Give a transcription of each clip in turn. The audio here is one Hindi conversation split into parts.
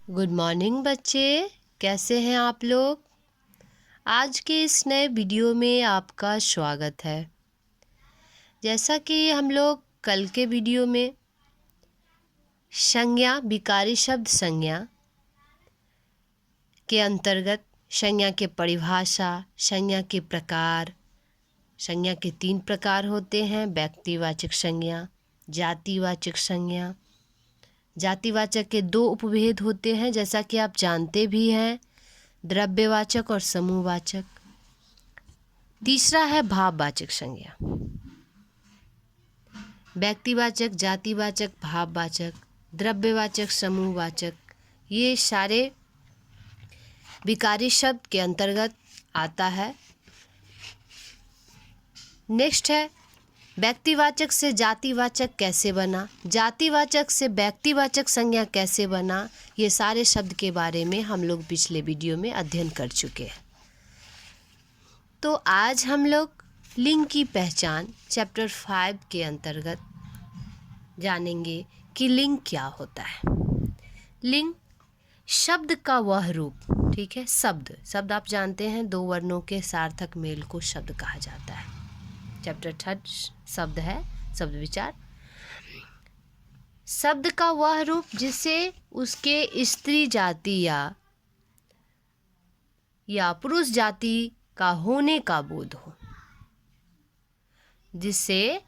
गुड मॉर्निंग बच्चे, कैसे हैं आप लोग। आज के इस नए वीडियो में आपका स्वागत है। जैसा कि हम लोग कल के वीडियो में संज्ञा, विकारी शब्द संज्ञा के अंतर्गत संज्ञा के परिभाषा, संज्ञा के प्रकार, संज्ञा के 3 प्रकार होते हैं: व्यक्तिवाचक संज्ञा, जातिवाचक संज्ञा। जातिवाचक के 2 उपभेद होते हैं, जैसा कि आप जानते भी हैं, द्रव्यवाचक और समूहवाचक। तीसरा है भाववाचक संज्ञा। व्यक्तिवाचक, जातिवाचक, भाववाचक, द्रव्यवाचक, समूहवाचक, ये सारे विकारी शब्द के अंतर्गत आता है। नेक्स्ट है व्यक्तिवाचक से जातिवाचक कैसे बना, जातिवाचक से व्यक्तिवाचक संज्ञा कैसे बना। ये सारे शब्द के बारे में हम लोग पिछले वीडियो में अध्ययन कर चुके हैं। तो आज हम लोग लिंग की पहचान चैप्टर 5 के अंतर्गत जानेंगे कि लिंग क्या होता है। लिंग शब्द का वह रूप, ठीक है। शब्द आप जानते हैं, 2 वर्णों के सार्थक मेल को शब्द कहा जाता है। चैप्टर 3 शब्द है, शब्द विचार। शब्द का वह रूप जिसे उसके स्त्री जाति या पुरुष जाति का होने का बोध हो, जिससे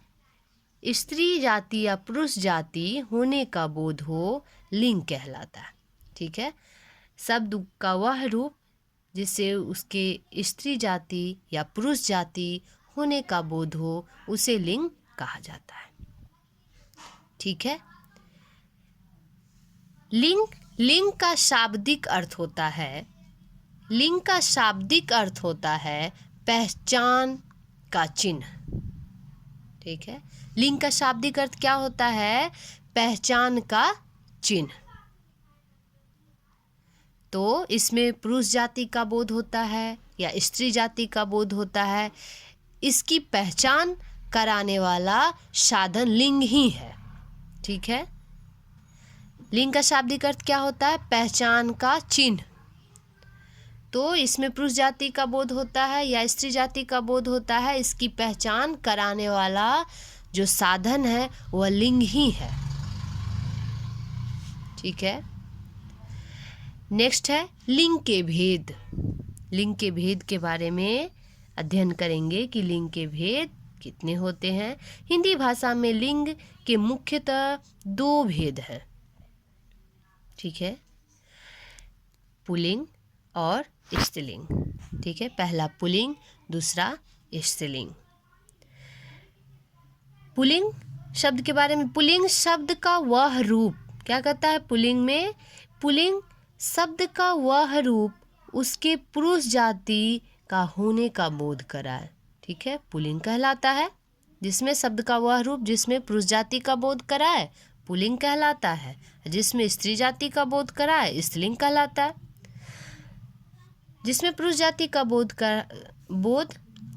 स्त्री जाति या पुरुष जाति होने का बोध हो, लिंग कहलाता है, ठीक है। शब्द का वह रूप जिससे उसके स्त्री जाति या पुरुष जाति होने का बोध हो, उसे लिंग कहा जाता है, ठीक है। लिंग का शाब्दिक अर्थ होता है, लिंग का शाब्दिक अर्थ होता है पहचान का चिन्ह, ठीक है। लिंग का शाब्दिक अर्थ क्या होता है? पहचान का चिन्ह। तो इसमें पुरुष जाति का बोध होता है या स्त्री जाति का बोध होता है। इसकी पहचान कराने वाला साधन लिंग ही है, ठीक है। लिंग का शाब्दिक अर्थ क्या होता है? पहचान का चिन्ह। तो इसमें पुरुष जाति का बोध होता है या स्त्री जाति का बोध होता है। इसकी पहचान कराने वाला जो साधन है वह लिंग ही है, ठीक है। नेक्स्ट है लिंग के भेद। लिंग के भेद के बारे में अध्ययन करेंगे कि लिंग के भेद कितने होते हैं। हिंदी भाषा में लिंग के मुख्यतः 2 भेद हैं, ठीक है। पुल्लिंग और स्त्रीलिंग, ठीक है। पहला पुल्लिंग, दूसरा स्त्रीलिंग। पुल्लिंग शब्द के बारे में, पुल्लिंग शब्द का वह रूप क्या कहता है? पुल्लिंग में पुल्लिंग शब्द का वह रूप उसके पुरुष जाति का होने का बोध कराए, ठीक है। पुल्लिंग कहलाता है जिसमें शब्द का वह रूप जिसमें पुरुष जाति का बोध कराए, पुल्लिंग कहलाता है। जिसमें स्त्री जाति का बोध कराए, स्त्रीलिंग कहलाता है। जिसमें पुरुष जाति का बोध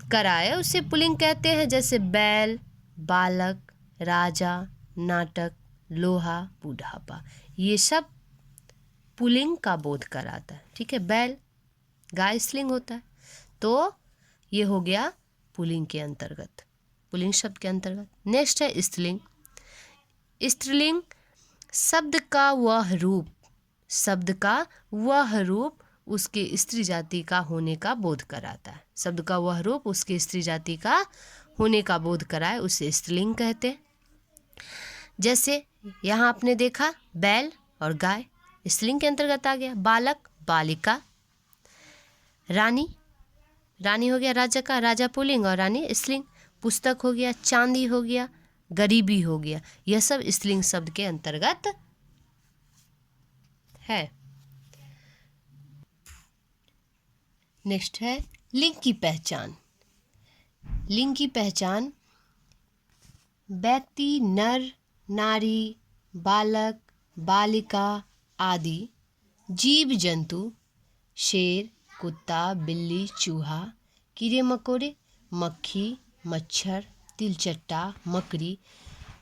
कराए उसे पुल्लिंग कहते हैं, जैसे बैल, बालक, राजा, नाटक, लोहा, बुढ़ापा, ये सब पुल्लिंग का बोध कराता है, ठीक है। बैल, गाय स्त्रीलिंग होता है। तो ये हो गया पुल्लिंग के अंतर्गत, पुल्लिंग शब्द के अंतर्गत। नेक्स्ट है स्त्रीलिंग। स्त्रीलिंग शब्द का वह रूप, शब्द का वह रूप उसके स्त्री जाति का होने का बोध कराता है। शब्द का वह रूप उसके स्त्री जाति का होने का बोध कराए उसे स्त्रीलिंग कहते हैं। जैसे यहाँ आपने देखा बैल और गाय स्त्रीलिंग के अंतर्गत आ गया। बालक, बालिका, रानी, रानी हो गया राजा का, राजा पुल्लिंग और रानी स्त्रीलिंग। पुस्तक हो गया, चांदी हो गया, गरीबी हो गया, यह सब स्त्रीलिंग शब्द के अंतर्गत है। नेक्स्ट है लिंग की पहचान। लिंग की पहचान व्यक्ति, नर, नारी, बालक, बालिका आदि जीव जंतु, शेर, कुत्ता, बिल्ली, चूहा, कीड़े मकोड़े, मक्खी, मच्छर, तिलचट्टा, मकड़ी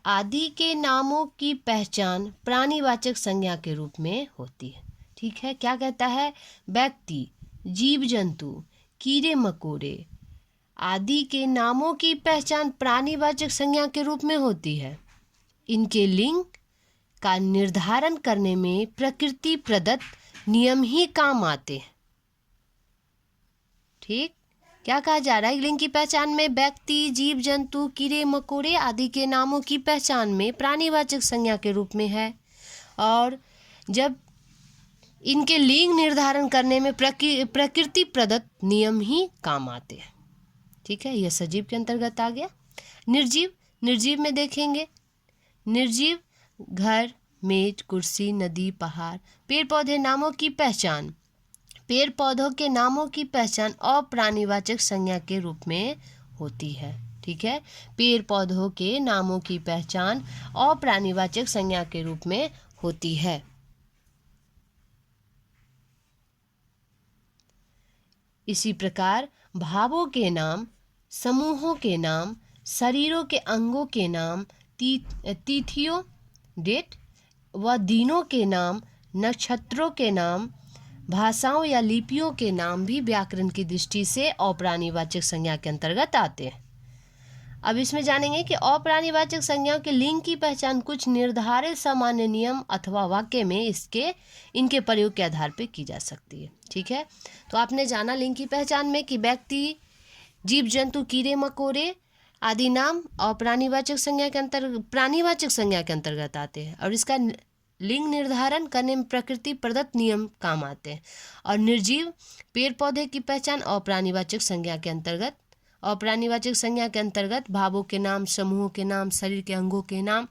आदि के नामों की पहचान प्राणीवाचक संज्ञा के रूप में होती है, ठीक है, क्या कहता है? व्यक्ति, जीव जंतु, कीड़े मकोड़े आदि के नामों की पहचान प्राणीवाचक संज्ञा के रूप में होती है। इनके लिंग का निर्धारण करने में प्रकृति प्रदत्त नियम ही काम आते हैं। ठीक, क्या कहा जा रहा है? लिंग की पहचान में व्यक्ति, जीव जंतु, कीड़े मकोड़े आदि के नामों की पहचान में प्राणीवाचक संज्ञा के रूप में है, और जब इनके लिंग निर्धारण करने में प्रकृति प्रदत्त नियम ही काम आते हैं। ठीक है, यह सजीव के अंतर्गत आ गया। निर्जीव, निर्जीव में देखेंगे, निर्जीव घर, मेज, कुर्सी, नदी, पहाड़, पेड़ पौधे नामों की पहचान, पेड़ पौधों के नामों की पहचान अप्राणीवाचक संज्ञा के रूप में होती है। ठीक है, पेड़ पौधों के नामों की पहचान अप्राणीवाचक संज्ञा के रूप में होती है। इसी प्रकार भावों के नाम, समूहों के नाम, शरीरों के अंगों के नाम, तिथियों, डेट व दिनों के नाम, नक्षत्रों के नाम, भाषाओं या लिपियों के नाम भी व्याकरण की दृष्टि से अप्राणीवाचक संज्ञा के अंतर्गत आते हैं। अब इसमें जानेंगे कि अप्राणीवाचक संज्ञाओं के लिंग की पहचान कुछ निर्धारित सामान्य नियम अथवा वाक्य में इनके प्रयोग के आधार पर की जा सकती है। ठीक है, तो आपने जाना लिंग की पहचान में कि व्यक्ति, जीव जंतु, कीड़े मकोड़े आदि नाम अप्राणीवाचक संज्ञा के प्राणीवाचक संज्ञा के अंतर्गत आते हैं, और इसका लिंग निर्धारण करने में प्रकृति प्रदत्त नियम काम आते हैं। और निर्जीव, पेड़ पौधे की पहचान अप्राणीवाचक संज्ञा के अंतर्गत, अप्राणीवाचक संज्ञा के अंतर्गत भावों के नाम, समूहों के नाम, शरीर के अंगों के नाम,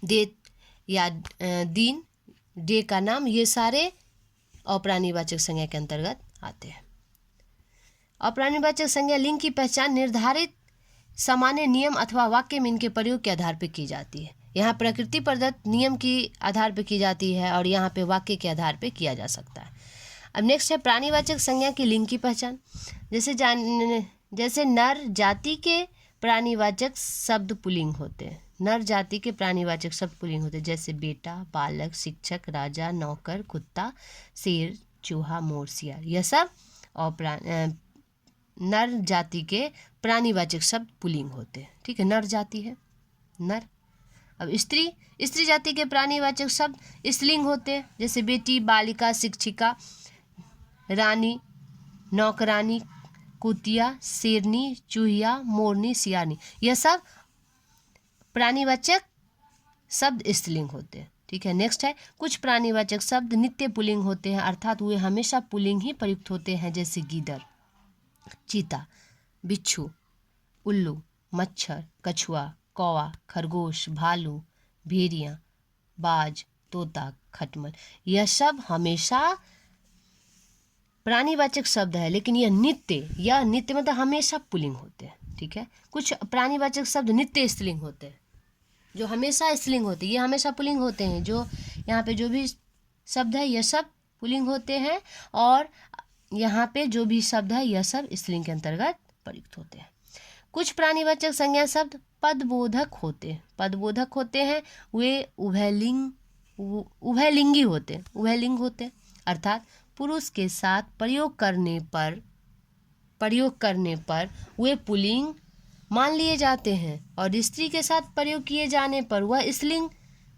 डेट या दिन, डे का नाम, ये सारे अप्राणीवाचक संज्ञा के अंतर्गत आते हैं। अप्राणीवाचक संज्ञा लिंग की पहचान निर्धारित सामान्य नियम अथवा वाक्य में इनके प्रयोग के आधार पर की जाती है। यहाँ प्रकृति प्रदत्त नियम के आधार पर की जाती है, और यहाँ पे वाक्य के आधार पर किया जा सकता है। अब नेक्स्ट है प्राणीवाचक संज्ञा की लिंग की पहचान। जैसे नर जाति के प्राणीवाचक शब्द पुल्लिंग होते हैं, नर जाति के प्राणीवाचक शब्द पुल्लिंग होते हैं, जैसे बेटा, बालक, शिक्षक, राजा, नौकर, कुत्ता, शेर, चूहा, मोर, सियार, यह सब नर जाति के प्राणीवाचक शब्द पुल्लिंग होते हैं। ठीक है, नर जाति है नर। अब स्त्री जाति के प्राणीवाचक शब्द स्त्रीलिंग होते हैं, जैसे बेटी, बालिका, शिक्षिका, रानी, नौकरानी, कुतिया, शेरनी, चूहिया, मोरनी, सियारनी, यह सब प्राणीवाचक शब्द स्त्रीलिंग होते हैं। ठीक है, नेक्स्ट है कुछ प्राणीवाचक शब्द नित्य पुल्लिंग होते हैं, अर्थात वे हमेशा पुल्लिंग ही प्रयुक्त होते हैं, जैसे गीदड़, चीता, बिच्छू, उल्लू, मच्छर, कछुआ, कौवा, खरगोश, भालू, भेड़िया, बाज, तोता, खटमल, यह सब हमेशा प्राणीवाचक शब्द है, लेकिन यह नित्य मतलब हमेशा पुल्लिंग होते हैं। ठीक है, कुछ प्राणीवाचक शब्द नित्य स्त्रीलिंग होते हैं, जो हमेशा स्त्रीलिंग होते हैं, ये हमेशा पुल्लिंग होते हैं। जो यहाँ पे जो भी शब्द है यह सब पुल्लिंग होते हैं, और यहाँ पे जो भी शब्द है यह सब स्त्रीलिंग के अंतर्गत प्रयुक्त होते हैं। कुछ प्राणीवाचक संज्ञा शब्द पदबोधक होते हैं, वे उभयलिंगी होते हैं, अर्थात पुरुष के साथ प्रयोग करने पर वे पुल्लिंग मान लिए जाते हैं, और स्त्री के साथ प्रयोग किए जाने पर वह स्त्रीलिंग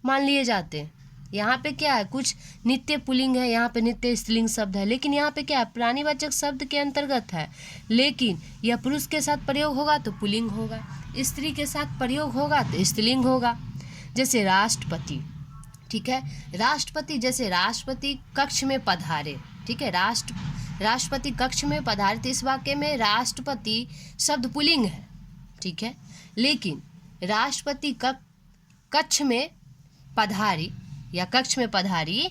मान लिए जाते हैं। यहाँ पे क्या है, कुछ नित्य पुल्लिंग है, यहाँ पे नित्य स्त्रीलिंग शब्द है, लेकिन यहाँ पे क्या है, प्राणीवाचक शब्द के अंतर्गत है, लेकिन यह पुरुष के साथ प्रयोग होगा तो पुल्लिंग होगा, स्त्री के साथ प्रयोग होगा तो स्त्रीलिंग होगा। जैसे राष्ट्रपति, ठीक है, राष्ट्रपति, जैसे राष्ट्रपति कक्ष में पधारे, ठीक है, राष्ट्रपति कक्ष में पधारे, तो इस वाक्य में राष्ट्रपति शब्द पुल्लिंग है। ठीक है, लेकिन राष्ट्रपति कक्ष में पधारी या कक्ष में पधारी,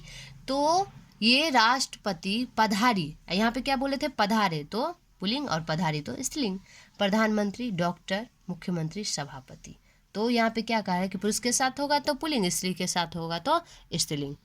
तो ये राष्ट्रपति पधारी, यहाँ पे क्या बोले थे, पधारे तो पुल्लिंग और पधारी तो स्त्रीलिंग। प्रधानमंत्री, डॉक्टर, मुख्यमंत्री, सभापति, तो यहाँ पे क्या कहा है कि पुरुष के साथ होगा तो पुल्लिंग, स्त्री के साथ होगा तो स्त्रीलिंग।